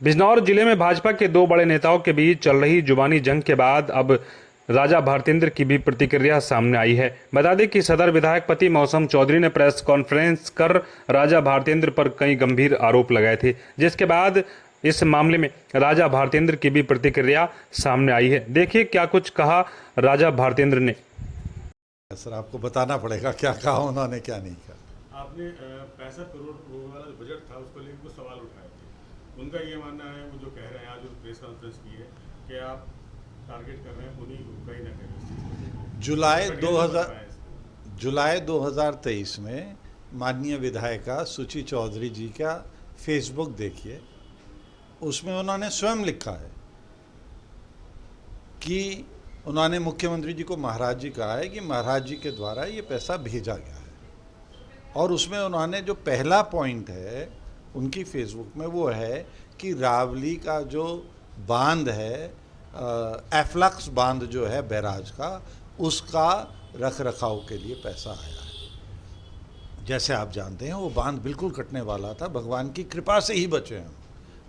बिजनौर जिले में भाजपा के दो बड़े नेताओं के बीच चल रही जुबानी जंग के बाद अब राजा भारतेंद्र की भी प्रतिक्रिया सामने आई है। बता दें कि सदर विधायक पति मौसम चौधरी ने प्रेस कॉन्फ्रेंस कर राजा भारतेंद्र पर कई गंभीर आरोप लगाए थे, जिसके बाद इस मामले में राजा भारतेंद्र की भी प्रतिक्रिया सामने आई है। देखिए क्या कुछ कहा राजा भारतेंद्र ने। सर, आपको बताना पड़ेगा क्या कहा उन्होंने, क्या नहीं कहा। आपने 65 करोड़ वाला जो बजट था उसको लेकर कुछ सवाल उठाए थे। उनका ये मानना है, वो जो कह रहे हैं आज जो प्रेस कॉन्फ्रेंस की है, कि आप टारगेट कर रहे हैं उन्हीं को, कहीं ना कहीं जुलाई 2023 में माननीय विधायिका सुची चौधरी जी का फेसबुक देखिए, उसमें उन्होंने स्वयं लिखा है कि उन्होंने मुख्यमंत्री जी को महाराज जी कहा है कि महाराज जी के द्वारा ये पैसा भेजा गया है। और उसमें उन्होंने जो पहला पॉइंट है उनकी फेसबुक में वो है कि रावली का जो बांध है, एफ्लक्स बांध जो है बैराज का, उसका रख रखाव के लिए पैसा आया है। जैसे आप जानते हैं वो बांध बिल्कुल कटने वाला था, भगवान की कृपा से ही बचे हैं।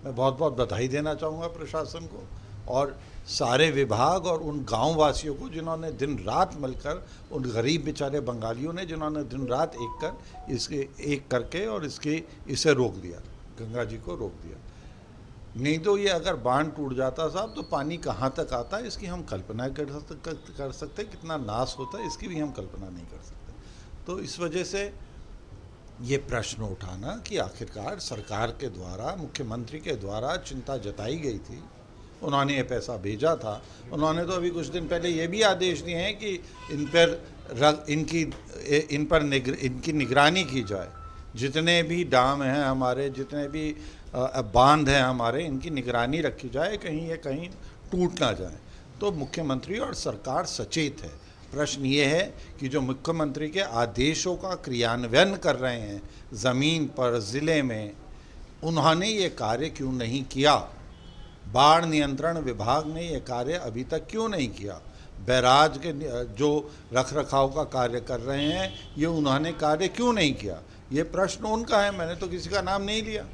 मैं बहुत बहुत बधाई देना चाहूँगा प्रशासन को और सारे विभाग और उन गांव वासियों को जिन्होंने दिन रात मिलकर, उन गरीब बेचारे बंगालियों ने जिन्होंने दिन रात एक करके और इसे रोक दिया, गंगा जी को रोक दिया। नहीं तो ये अगर बांध टूट जाता साहब तो पानी कहाँ तक आता है इसकी हम कल्पना कर सकते, कितना नाश होता है इसकी भी हम कल्पना नहीं कर सकते। तो इस वजह से ये प्रश्न उठाना कि आखिरकार सरकार के द्वारा, मुख्यमंत्री के द्वारा चिंता जताई गई थी, उन्होंने ये पैसा भेजा था। उन्होंने तो अभी कुछ दिन पहले ये भी आदेश दिए हैं कि इनकी निगरानी की जाए। जितने भी डैम हैं हमारे, जितने भी बांध हैं हमारे, इनकी निगरानी रखी जाए, कहीं ये कहीं टूट ना जाए। तो मुख्यमंत्री और सरकार सचेत है। प्रश्न ये है कि जो मुख्यमंत्री के आदेशों का क्रियान्वयन कर रहे हैं ज़मीन पर, ज़िले में, उन्होंने ये कार्य क्यों नहीं किया? बाढ़ नियंत्रण विभाग ने ये कार्य अभी तक क्यों नहीं किया? बैराज के जो रख रखाव का कार्य कर रहे हैं, ये उन्होंने कार्य क्यों नहीं किया? ये प्रश्न उनका है, मैंने तो किसी का नाम नहीं लिया।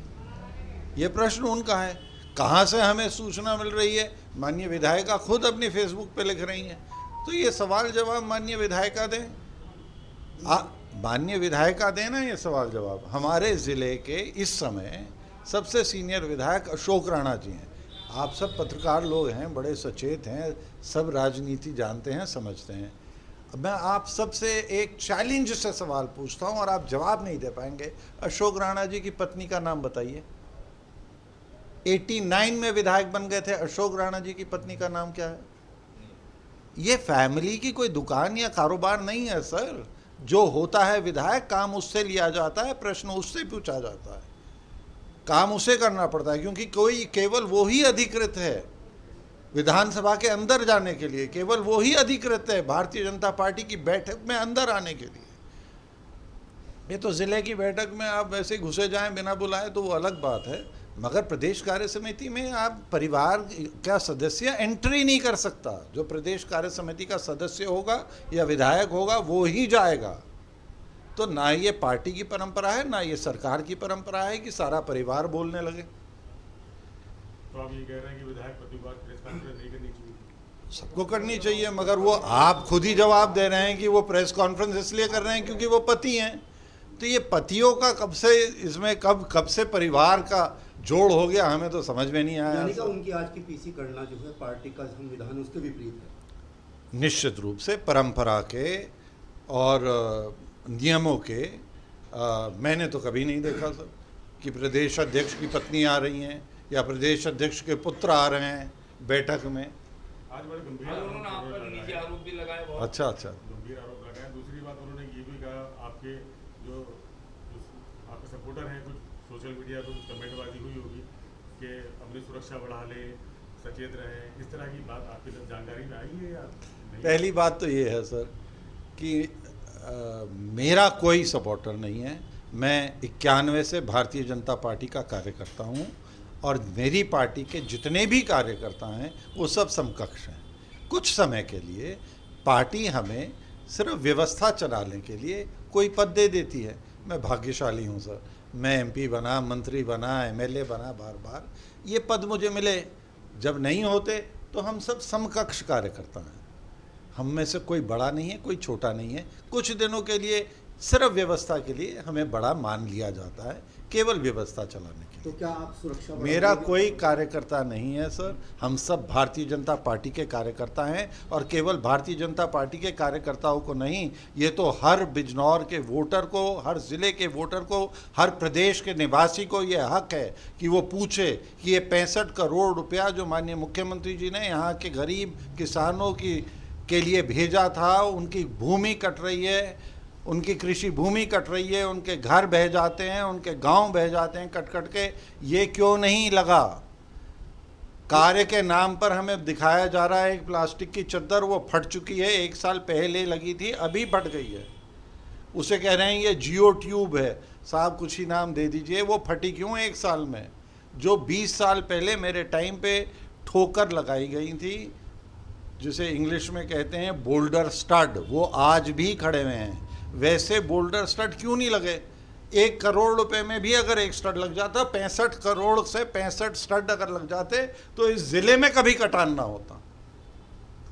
ये प्रश्न उनका है। कहाँ से हमें सूचना मिल रही है? माननीय विधायिका खुद अपनी फेसबुक पे लिख रही हैं। तो ये सवाल जवाब माननीय विधायिका दें, माननीय विधायिका दें ना ये सवाल जवाब। हमारे ज़िले के इस समय सबसे सीनियर विधायक अशोक राणा जी हैं। आप सब पत्रकार लोग हैं, बड़े सचेत हैं, सब राजनीति जानते हैं, समझते हैं। अब मैं आप सबसे एक चैलेंज से सवाल पूछता हूं और आप जवाब नहीं दे पाएंगे। अशोक राणा जी की पत्नी का नाम बताइए। 89 में विधायक बन गए थे, अशोक राणा जी की पत्नी का नाम क्या है? ये फैमिली की कोई दुकान या कारोबार नहीं है सर। जो होता है विधायक, काम उससे लिया जाता है, प्रश्न उससे पूछा जाता है, काम उसे करना पड़ता है, क्योंकि कोई केवल वो ही अधिकृत है विधानसभा के अंदर जाने के लिए, केवल वो ही अधिकृत है भारतीय जनता पार्टी की बैठक में अंदर आने के लिए। ये तो जिले की बैठक में आप वैसे घुसे जाएं बिना बुलाए तो वो अलग बात है, मगर प्रदेश कार्य समिति में आप परिवार का सदस्य एंट्री नहीं कर सकता। जो प्रदेश कार्य समिति का सदस्य होगा या विधायक होगा वो ही जाएगा। तो ना ये पार्टी की परंपरा है, ना ये सरकार की परंपरा है कि सारा परिवार बोलने लगे। तो आप ये कह रहे हैं कि विधायक प्रतिवाद प्रेस कॉन्फ्रेंस नहीं करनी चाहिए? सबको करनी चाहिए, मगर वो आप खुद ही जवाब दे रहे हैं कि वो प्रेस कॉन्फ्रेंस इसलिए कर रहे हैं क्योंकि वो पति हैं। तो ये पतियों का कब से इसमें कब से परिवार का जोड़ हो गया, हमें तो समझ में नहीं आया। यानी कि उनकी आज की पीसी करना जो है पार्टी का संविधान उसके विपरीत है। निश्चित रूप से परंपरा के और नियमों के मैंने तो कभी नहीं देखा सर कि प्रदेश अध्यक्ष की पत्नी आ रही हैं या प्रदेश अध्यक्ष के पुत्र आ रहे हैं बैठक में। आज बड़े गंभीर आरोप भी लगाए, बहुत अच्छा गंभीर आरोप लगाए। दूसरी बात उन्होंने ये भी कहा, आपके जो आपके सपोर्टर हैं, कुछ सोशल मीडिया पर कुछ कमेंटबाजी हुई होगी कि अपनी सुरक्षा बढ़ा लें, सचेत रहें, इस तरह की बात आपकी जानकारी में आई है या नहीं? पहली बात तो ये है सर कि मेरा कोई सपोर्टर नहीं है। मैं 91 से भारतीय जनता पार्टी का कार्यकर्ता हूँ और मेरी पार्टी के जितने भी कार्यकर्ता हैं वो सब समकक्ष हैं। कुछ समय के लिए पार्टी हमें सिर्फ व्यवस्था चलाने के लिए कोई पद दे देती है। मैं भाग्यशाली हूँ सर, मैं एमपी बना, मंत्री बना, एमएलए बना, बार बार ये पद मुझे मिले। जब नहीं होते तो हम सब समकक्ष कार्यकर्ता हैं। हम में से कोई बड़ा नहीं है, कोई छोटा नहीं है। कुछ दिनों के लिए सिर्फ व्यवस्था के लिए हमें बड़ा मान लिया जाता है, केवल व्यवस्था चलाने के लिए। तो क्या आप सुरक्षा मेरा बढ़ाओगे? कोई कार्यकर्ता नहीं है सर। हम सब भारतीय जनता पार्टी के कार्यकर्ता हैं, और केवल भारतीय जनता पार्टी के कार्यकर्ताओं को नहीं, ये तो हर बिजनौर के वोटर को, हर ज़िले के वोटर को, हर प्रदेश के निवासी को ये हक है कि वो पूछे कि ये 65 करोड़ रुपया जो माननीय मुख्यमंत्री जी ने यहाँ के गरीब किसानों के लिए भेजा था, उनकी भूमि कट रही है, उनकी कृषि भूमि कट रही है, उनके घर बह जाते हैं, उनके गांव बह जाते हैं कट कट के, ये क्यों नहीं लगा? कार्य के नाम पर हमें दिखाया जा रहा है एक प्लास्टिक की चद्दर, वो फट चुकी है, 1 साल पहले लगी थी, अभी फट गई है। उसे कह रहे हैं ये जियो ट्यूब है। साहब कुछ ही नाम दे दीजिए, वो फटी क्यों 1 साल में? जो 20 साल पहले मेरे टाइम पे ठोकर लगाई गई थी, जिसे इंग्लिश में कहते हैं बोल्डर स्टड, वो आज भी खड़े हुए हैं। वैसे बोल्डर स्टड क्यों नहीं लगे? 1 करोड़ रुपए में भी अगर एक स्टड लग जाता, 65 करोड़ से 65 स्टड अगर लग जाते तो इस जिले में कभी कटान ना होता।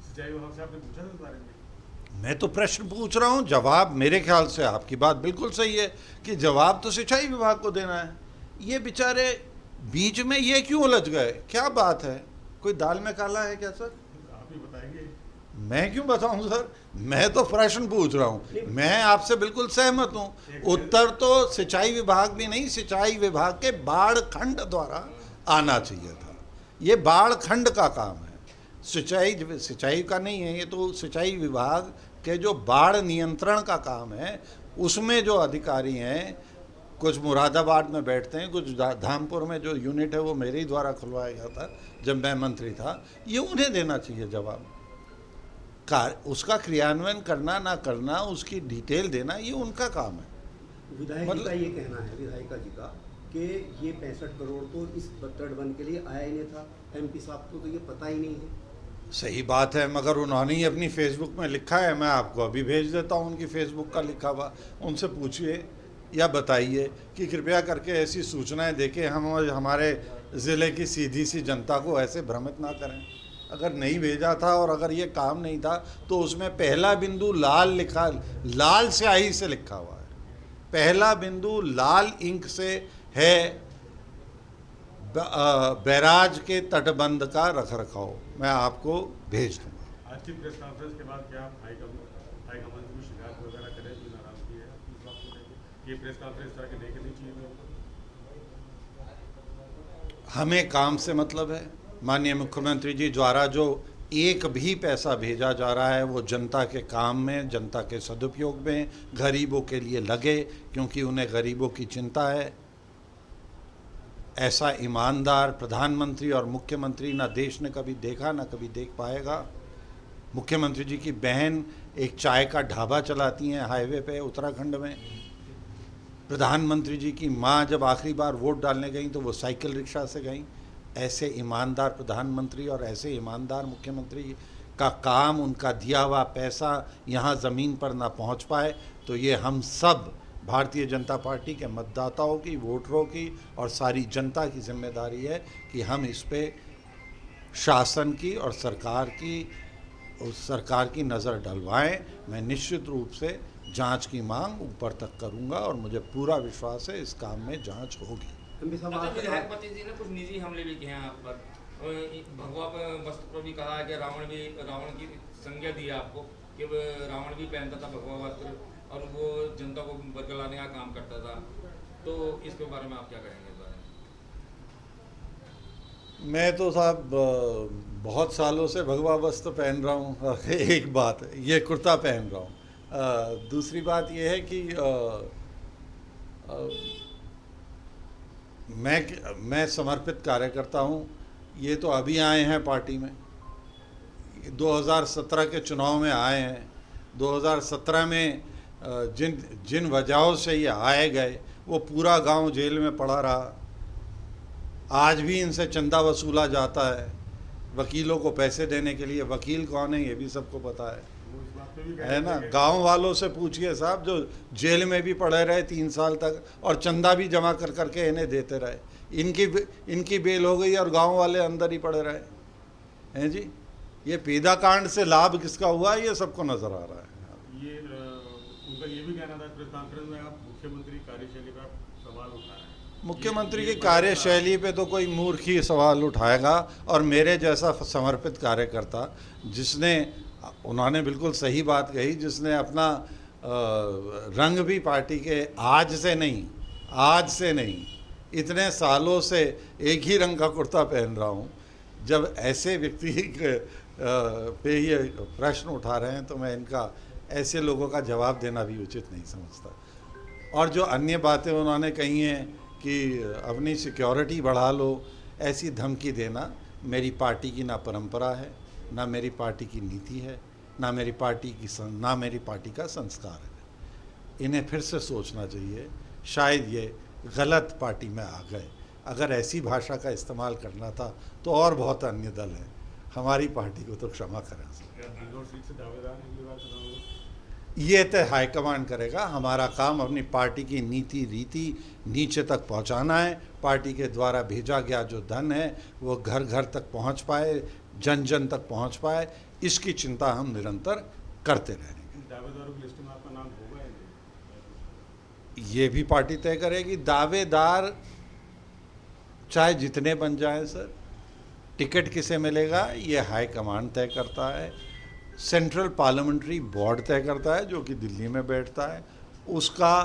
सिंचाई विभाग से आपने पूछा था इस बारे में? मैं तो प्रश्न पूछ रहा हूँ, जवाब मेरे ख्याल से आपकी बात बिल्कुल सही है कि जवाब तो सिंचाई विभाग को देना है। ये बेचारे बीच में ये क्यों उलझ गए? क्या बात है? कोई दाल में काला है क्या सर? आप ही बताएंगे। मैं क्यों बताऊं सर? मैं तो प्रश्न पूछ रहा हूं। मैं आपसे बिल्कुल सहमत हूं। उत्तर तो सिंचाई विभाग भी नहीं, सिंचाई विभाग के बाढ़ खंड द्वारा आना चाहिए था। ये बाढ़ खंड का काम है, सिंचाई का नहीं है। ये तो सिंचाई विभाग के जो बाढ़ नियंत्रण का काम है, उसमें जो अधिकारी हैं, कुछ मुरादाबाद में बैठते हैं, कुछ धामपुर में जो यूनिट है वो मेरे ही द्वारा खुलवाया गया था जब मैं मंत्री था। ये उन्हें देना चाहिए जवाब। उसका क्रियान्वयन करना ना करना, उसकी डिटेल देना, ये उनका काम है। विधायक जी का ये कहना है, विधायिका जी का, कि ये 65 करोड़ तो इस तटबंध के लिए आया ही नहीं था। एमपी साहब को तो ये पता ही नहीं है। सही बात है, मगर उन्होंने ही अपनी फेसबुक में लिखा है। मैं आपको अभी भेज देता हूँ उनकी फेसबुक का लिखा हुआ। उनसे पूछिए या बताइए कि कृपया करके ऐसी सूचनाएं देके हम हमारे ज़िले की सीधी सी जनता को ऐसे भ्रमित ना करें। अगर नहीं भेजा था और अगर ये काम नहीं था तो उसमें पहला बिंदु लाल स्याही से लिखा हुआ है। पहला बिंदु लाल इंक से है, बैराज के तटबंध का रखरखाव। मैं आपको भेज दूँगा। आज की प्रेस कॉन्फ्रेंस के बाद क्या आप हाईकमान की शिकायत वगैरह करें? जो नाराजगी है इस बात को लेकर, ये प्रेस कॉन्फ्रेंस तरह की नहीं करनी चाहिए? हमें काम से मतलब है। माननीय मुख्यमंत्री जी द्वारा जो एक भी पैसा भेजा जा रहा है वो जनता के काम में, जनता के सदुपयोग में, गरीबों के लिए लगे, क्योंकि उन्हें गरीबों की चिंता है। ऐसा ईमानदार प्रधानमंत्री और मुख्यमंत्री ना देश ने कभी देखा, ना कभी देख पाएगा। मुख्यमंत्री जी की बहन एक चाय का ढाबा चलाती हैं हाईवे पे उत्तराखंड में। प्रधानमंत्री जी की माँ जब आखिरी बार वोट डालने गई तो वो साइकिल रिक्शा से गई। ऐसे ईमानदार प्रधानमंत्री और ऐसे ईमानदार मुख्यमंत्री का काम, उनका दिया हुआ पैसा यहाँ ज़मीन पर ना पहुँच पाए, तो ये हम सब भारतीय जनता पार्टी के मतदाताओं की, वोटरों की और सारी जनता की जिम्मेदारी है कि हम इस पे शासन की और सरकार की नज़र डलवाएं। मैं निश्चित रूप से जांच की मांग ऊपर तक करूंगा और मुझे पूरा विश्वास है इस काम में जांच होगी। विधायक पति जी ने कुछ निजी हमले भी किए हैं आप पर, भगवा वस्त्र पर भी कहा है कि रावण की संज्ञा दी है आपको कि रावण भी पहनता था भगवा वस्त्र और वो जनता को बरगलाने का काम करता था। तो इसके बारे में आप क्या कहेंगे? इस बारे में मैं तो साहब बहुत सालों से भगवा वस्त्र पहन रहा हूँ। एक बात है, ये कुर्ता पहन रहा हूँ। दूसरी बात ये है कि मैं समर्पित कार्यकर्ता हूँ। ये तो अभी आए हैं पार्टी में, 2017 के चुनाव में आए हैं। 2017 में जिन वजहों से ये आए गए वो पूरा गांव जेल में पड़ा रहा। आज भी इनसे चंदा वसूला जाता है वकीलों को पैसे देने के लिए। वकील कौन है ये भी सबको पता है। वो इस बात पे भी कह है रहे ना। थे कि गांव वालों से पूछिए साहब, जो जेल में भी पड़े रहे 3 साल तक और चंदा भी जमा कर करके इन्हें देते रहे, इनकी बेल हो गई और गांव वाले अंदर ही पड़े रहे हैं जी। ये पेदा कांड से लाभ किसका हुआ ये सबको नजर आ रहा है। ये उनका ये भी कहना था प्रेस कॉन्फ्रेंस में, आप मुख्यमंत्री कार्यशैली पर सवाल उठा रहे हैं। मुख्यमंत्री की कार्यशैली पे तो कोई मूर्ख ही सवाल उठाएगा, और मेरे जैसा समर्पित कार्यकर्ता जिसने, उन्होंने बिल्कुल सही बात कही, जिसने अपना रंग भी पार्टी के आज से नहीं इतने सालों से एक ही रंग का कुर्ता पहन रहा हूँ, जब ऐसे व्यक्ति पे ये प्रश्न उठा रहे हैं तो मैं इनका, ऐसे लोगों का जवाब देना भी उचित नहीं समझता। और जो अन्य बातें उन्होंने कही हैं कि अपनी सिक्योरिटी बढ़ा लो, ऐसी धमकी देना मेरी पार्टी की ना परंपरा है, ना मेरी पार्टी की नीति है, ना मेरी पार्टी का संस्कार है। इन्हें फिर से सोचना चाहिए, शायद ये गलत पार्टी में आ गए। अगर ऐसी भाषा का इस्तेमाल करना था तो और बहुत अन्य दल हैं, हमारी पार्टी को तो क्षमा करें। इंदौर सीट से दावेदार हैं अगली बार चुनाव में? ये तय हाईकमान करेगा। हमारा काम अपनी पार्टी की नीति रीति नीचे तक पहुंचाना है। पार्टी के द्वारा भेजा गया जो धन है वो घर घर तक पहुंच पाए, जन जन तक पहुंच पाए, इसकी चिंता हम निरंतर करते रहेंगे। दावेदारों की लिस्ट में आपका नाम होगा या नहीं? ये भी पार्टी तय करेगी। दावेदार चाहे जितने बन जाएं सर, टिकट किसे मिलेगा ये हाईकमान तय करता है। सेंट्रल पार्लियामेंट्री बोर्ड तय करता है जो कि दिल्ली में बैठता है। उसका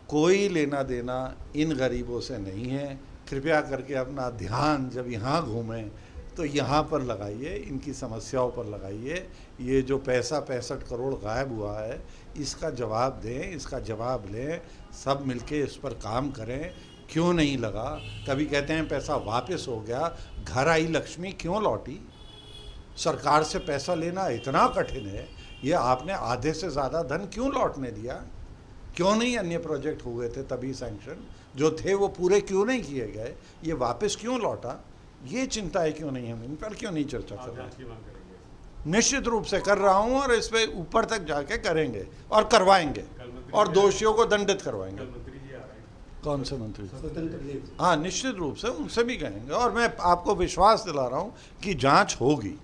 कोई लेना देना इन गरीबों से नहीं है। कृपया करके अपना ध्यान जब यहाँ घूमें तो यहाँ पर लगाइए, इनकी समस्याओं पर लगाइए। ये जो पैसा 65 करोड़ गायब हुआ है, इसका जवाब दें, इसका जवाब लें, सब मिलके इस पर काम करें। क्यों नहीं लगा? कभी कहते हैं पैसा वापस हो गया, घर आई लक्ष्मी क्यों लौटी? सरकार से पैसा लेना इतना कठिन है, ये आपने आधे से ज़्यादा धन क्यों लौटने दिया? क्यों नहीं अन्य प्रोजेक्ट हुए थे तभी सैंक्शन जो थे वो पूरे क्यों नहीं किए गए? ये वापस क्यों लौटा? ये चिंताएं क्यों नहीं, हम इन पर क्यों नहीं चर्चा कर आप रहे? जांच की मांग करेंगे? निश्चित रूप से कर रहा हूँ, और इस पर ऊपर तक जाके करेंगे और करवाएंगे, और दोषियों को दंडित करवाएंगे। कल मंत्री जी आ रहे हैं। कौन से मंत्री? स्वतंत्र देव। हाँ, निश्चित रूप से उनसे भी कहेंगे, और मैं आपको विश्वास दिला रहा हूँ कि जांच होगी।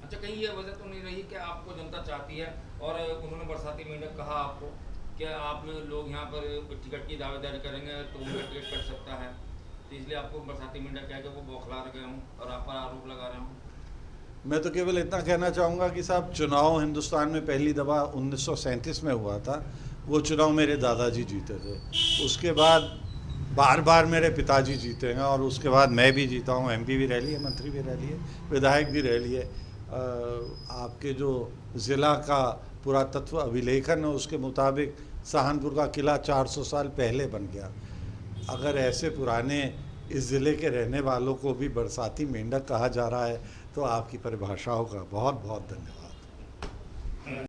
अच्छा, कहीं ये वजह तो नहीं रही कि आपको जनता चाहती है, और उन्होंने बरसाती मेंढक कहा आपको कि आप लोग यहाँ पर टिकट की दावेदारी करेंगे तो उनका टिकट कट सकता है, तो इसलिए आपको बरसाती मेंढक कह के वो बौखला रहे हूँ और आप पर आरोप लगा रहा हूँ। मैं तो केवल इतना कहना चाहूँगा कि साहब, चुनाव हिंदुस्तान में पहली दफ़ा 1937 में हुआ था। वो चुनाव मेरे दादाजी जीते थे, उसके बाद बार बार मेरे पिताजी जीते हैं, और उसके बाद मैं भी जीता हूँ। MP भी रह लिए, मंत्री भी रह लिए, विधायक भी रह लिए। आपके जो ज़िला का पुरातत्व अभिलेखन है उसके मुताबिक सहारनपुर का किला 400 साल पहले बन गया। अगर ऐसे पुराने इस ज़िले के रहने वालों को भी बरसाती मेंढक कहा जा रहा है तो आपकी परिभाषाओं का बहुत बहुत धन्यवाद।